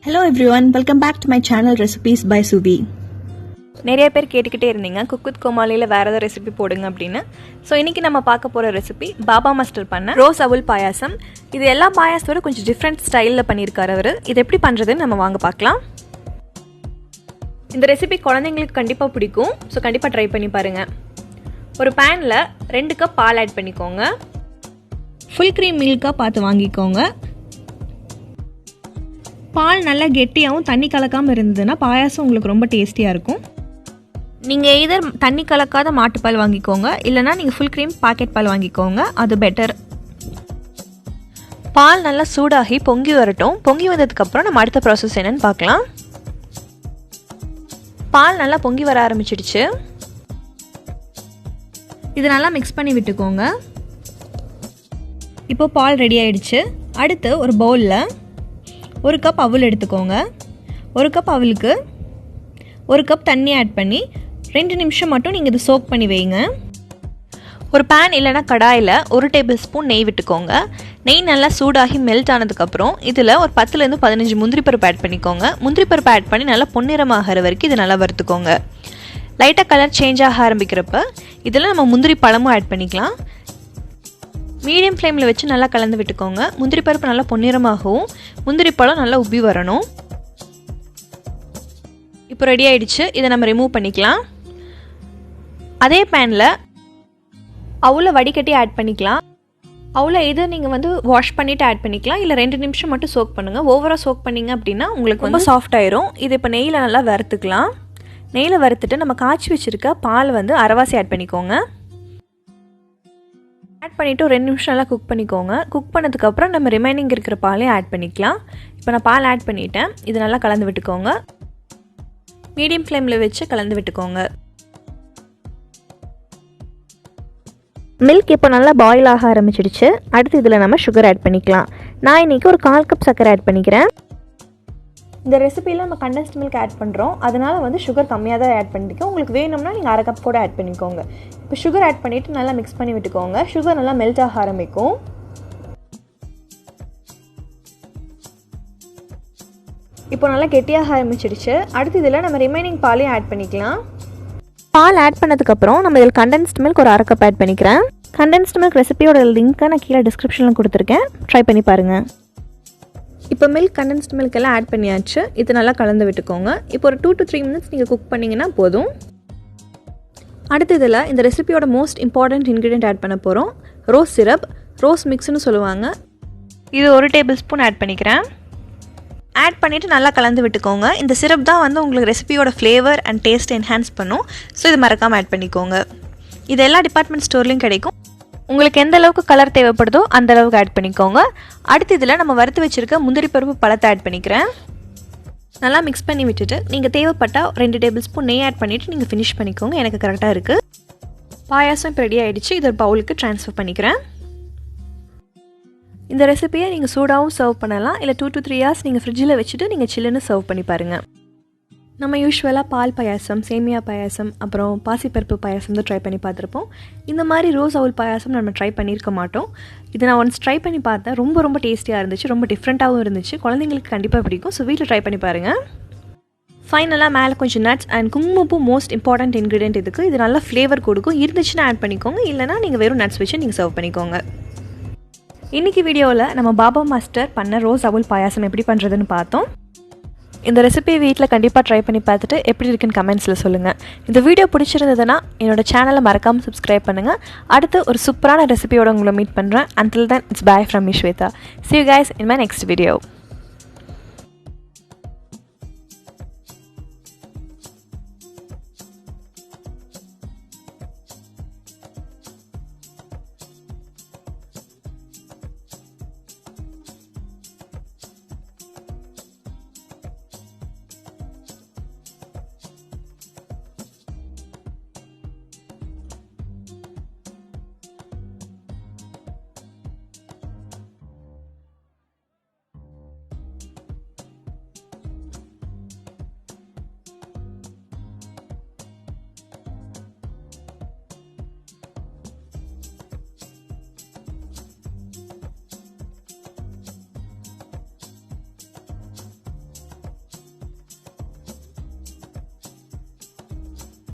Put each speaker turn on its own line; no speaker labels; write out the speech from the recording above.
Hello everyone, welcome back to my channel Recipes by Subi.
நிறைய பேர் கேட்டுக்கிட்டே இருந்தீங்க குக் வித் கோமாளியில் வேறு ஏதாவது ரெசிபி போடுங்க அப்படின்னு. ஸோ இன்றைக்கி நம்ம பார்க்க போகிற ரெசிபி பாபா மாஸ்டர் பண்ண ரோஸ் அவல் பாயாசம். இது எல்லா பாயாசத்தோட கொஞ்சம் டிஃப்ரெண்ட் ஸ்டைலில் பண்ணியிருக்காரு அவர். இது எப்படி பண்ணுறதுன்னு நம்ம வாங்க பார்க்கலாம். இந்த ரெசிபி குழந்தைங்களுக்கு கண்டிப்பாக பிடிக்கும். ஸோ கண்டிப்பாக ட்ரை பண்ணி பாருங்கள். ஒரு பேனில் 2 கப் பால் ஆட் பண்ணிக்கோங்க.
ஃபுல் க்ரீம் மில்காக பார்த்து வாங்கிக்கோங்க. பால் நல்லா கெட்டியாகவும் தண்ணி கலக்காமல் இருந்ததுன்னா பாயாசம் உங்களுக்கு ரொம்ப டேஸ்டியாக இருக்கும்.
நீங்கள் எதர் தண்ணி கலக்காத மாட்டுப்பால் வாங்கிக்கோங்க, இல்லைனா நீங்கள் ஃபுல் க்ரீம் பாக்கெட் பால் வாங்கிக்கோங்க, அது பெட்டர். பால் நல்லா சூடாகி பொங்கி வரட்டும். பொங்கி வந்ததுக்கப்புறம் நம்ம அடுத்த ப்ராசஸ் என்னன்னு பார்க்கலாம். பால் நல்லா பொங்கி வர ஆரம்பிச்சிடுச்சு.
இது நல்லா மிக்ஸ் பண்ணி விட்டுக்கோங்க. இப்போது பால் ரெடி ஆகிடுச்சு. அடுத்து ஒரு பவுலில் 1 கப் அவல் எடுத்துக்கோங்க. 1 கப் அவலுக்கு 1 கப் தண்ணி ஆட் பண்ணி 2 நிமிஷம் மட்டும் நீங்கள் இது சோக் பண்ணி வைங்க.
ஒரு பேன் இல்லைனா கடாயில் 1 டேபிள் ஸ்பூன் நெய் விட்டுக்கோங்க. நெய் நல்லா சூடாகி மெல்ட் ஆனதுக்கப்புறம் இதில் ஒரு 10லேருந்து 15 முந்திரி பருப்பு ஆட் பண்ணிக்கோங்க. முந்திரி பருப்பு ஆட் பண்ணி நல்லா பொன்னிறமாகிற வரைக்கும் இது நல்லா வறுத்துக்கோங்க. லைட்டாக கலர் சேஞ்ச் ஆக ஆரம்பிக்கிறப்ப இதில் நம்ம முந்திரி பழமும் ஆட் பண்ணிக்கலாம். மீடியம் ஃப்ளேமில் வச்சு நல்லா கலந்து விட்டுக்கோங்க. முந்திரி பருப்பு நல்லா பொன்னிறமாகவும் முந்திரி பழம் நல்லா உப்பி வரணும். இப்போ ரெடி ஆகிடுச்சு. இதை நம்ம ரிமூவ் பண்ணிக்கலாம். அதே பேனில் அவலை வடிகட்டி ஆட் பண்ணிக்கலாம். அவலை இது நீங்கள் வாஷ் பண்ணிவிட்டு ஆட் பண்ணிக்கலாம், இல்லை 2 நிமிஷம் மட்டும் சோக் பண்ணுங்கள். ஓவராக சோக் பண்ணிங்க அப்படின்னா உங்களுக்கு ரொம்ப சாஃப்ட் ஆயிரும். இது இப்போ நெய்யில் நல்லா வறுத்துக்கலாம். நெய்யில் வறுத்துட்டு நம்ம காய்ச்சி வச்சுருக்க பால் அரைவாசி ஆட் பண்ணிக்கோங்க. ஆட் பண்ணிவிட்டு ஒரு 2 நிமிஷம் நல்லா குக் பண்ணிக்கோங்க. குக் பண்ணதுக்கப்புறம் நம்ம ரிமைனிங் இருக்கிற பாலையும் ஆட் பண்ணிக்கலாம். இப்போ நான் பால் ஆட் பண்ணிவிட்டேன். இது நல்லா கலந்து விட்டுக்கோங்க. மீடியம் ஃப்ளேமில் வச்சு கலந்து விட்டுக்கோங்க. மில்க் இப்போ நல்லா பாயில் ஆக ஆரம்பிச்சிடுச்சு. அடுத்து இதில் நம்ம சுகர் ஆட் பண்ணிக்கலாம். நான் இன்றைக்கி ஒரு 1/4 கப் சர்க்கரை ஆட் பண்ணிக்கிறேன். இந்த ரெசிபியில் நம்ம கண்டென்ஸ்ட் மில்க் ஆட் பண்ணுறோம், அதனால் சுகர் கம்மியாக தான் ஆட் பண்ணிக்கோங்க. உங்களுக்கு வேணும்னா நீங்கள் 1/2 கப் கூட ஆட் பண்ணிக்கோங்க. இப்போ சுகர் ஆட் பண்ணிவிட்டு நல்லா மிக்ஸ் பண்ணி விட்டுக்கோங்க. சுகர் நல்லா மெல்ட் ஆக ஆரம்பிக்கும். இப்போ நல்லா கெட்டியாக ஆரம்பிச்சிடுச்சு. அடுத்து இதில் நம்ம ரிமைனிங் பாலையும் ஆட் பண்ணிக்கலாம். பால் ஆட் பண்ணதுக்கப்புறம் நம்ம இதில் கண்டென்ஸ்ட் மில்க் ஒரு 1/2 கப் ஆட் பண்ணிக்கிறேன். கண்டென்ஸ்ட் மில்க் ரெசிபியோட லிங்க்கை நான் கீழே டிஸ்கிரிப்ஷனில் கொடுத்துருக்கேன், ட்ரை பண்ணி பாருங்கள். இப்போ மில்க் கண்டென்ஸ்ட் மில்க் எல்லாம் ஆட் பண்ணியாச்சு. இது நல்லா கலந்து விட்டுக்கோங்க. இப்போ ஒரு 2 to 3 மினிட்ஸ் நீங்கள் குக் பண்ணிங்கன்னா போதும். அடுத்து இதில் இந்த ரெசிபியோட மோஸ்ட் இம்பார்ட்டண்ட் இன்க்ரீடியன்ட் ஆட் பண்ண போகிறோம். ரோஸ் சிரப், ரோஸ் மிக்ஸ்னு சொல்லுவாங்க. இது 1 டேபிள் ஸ்பூன் ஆட் பண்ணிக்கிறேன். ஆட் பண்ணிவிட்டு நல்லா கலந்து விட்டுக்கோங்க. இந்த சிரப் தான் உங்களுக்கு ரெசிபியோட ஃப்ளேவர் அண்ட் டேஸ்ட் என்ஹான்ஸ் பண்ணும். ஸோ இது மறக்காமல் ஆட் பண்ணிக்கோங்க. இது எல்லா டிபார்ட்மெண்ட் ஸ்டோர்லேயும் கிடைக்கும். உங்களுக்கு எந்த அளவுக்கு கலர் தேவைப்படுதோ அந்த அளவுக்கு ஆட் பண்ணிக்கோங்க. அடுத்து இதில் நம்ம வறுத்து வச்சுருக்க முந்திரி பருப்பு பழத்தை ஆட் பண்ணிக்கிறேன். நல்லா மிக்ஸ் பண்ணி விட்டுட்டு நீங்கள் தேவைப்பட்டால் 2 டேபிள் ஸ்பூன் நெய் ஆட் பண்ணிவிட்டு நீங்கள் ஃபினிஷ் பண்ணிக்கோங்க. எனக்கு கரெக்டாக இருக்குது. பாயாசம் இப்போ ரெடி ஆகிடுச்சு. இதை பவுலுக்கு ட்ரான்ஸ்ஃபர் பண்ணிக்கிறேன். இந்த ரெசிபியை நீங்கள் சூடாகவும் சர்வ் பண்ணலாம், இல்லை 2 to 3 ஹவர்ஸ் நீங்கள் ஃப்ரிட்ஜில் வச்சுட்டு நீங்கள் சில்லுன்னு சர்வ் பண்ணி பாருங்கள். நம்ம யூஸ்வலாக பால் பாயாசம், சேமியா பாயாசம், அப்புறம் பாசிப்பருப்பு பாயாசம் தான் ட்ரை பண்ணி பார்த்துருப்போம். இந்த மாதிரி ரோஸ் அவல் பாயாசம் நம்ம ட்ரை பண்ணியிருக்க மாட்டோம். இதை நான் ஒன்ஸ் ட்ரை பண்ணி பார்த்தேன். ரொம்ப ரொம்ப டேஸ்டியாக இருந்துச்சு, ரொம்ப டிஃப்ரெண்ட்டாகவும் இருந்துச்சு. குழந்தைங்களுக்கு கண்டிப்பாக பிடிக்கும். ஸோ வீட்டில் ட்ரை பண்ணி பாருங்கள். ஃபைனலாக மேலே கொஞ்சம் நட்ஸ் அண்ட் குங்குமப்பூ மோஸ்ட் இம்பார்ட்டன்ட் இன்க்ரீடியன்ட் இதுக்கு. இது நல்லா ஃப்ளேவர் கொடுக்கும். இருந்துச்சுன்னா ஆட் பண்ணிக்கோங்க, இல்லைனா நீங்கள் வெறும் நட்ஸ் வச்சு நீங்கள் சர்வ் பண்ணிக்கோங்க. இன்றைக்கி வீடியோவில் நம்ம பாபா மாஸ்டர் பண்ண ரோஸ் அவல் பாயாசம் எப்படி பண்ணுறதுன்னு பார்த்தோம். இந்த ரெசிபி வீட்டில் கண்டிப்பாக ட்ரை பண்ணி பார்த்துட்டு எப்படி இருக்குன்னு கமெண்ட்ஸில் சொல்லுங்கள். இந்த வீடியோ பிடிச்சிருந்ததுன்னா என்னோட சேனலை மறக்காமல் சப்ஸ்கிரைப் பண்ணுங்கள். அடுத்து ஒரு சூப்பரான ரெசிபியோட உங்களை மீட் பண்ணுறேன். Until then, it's bye from me, Shweta. See you guys in my next video.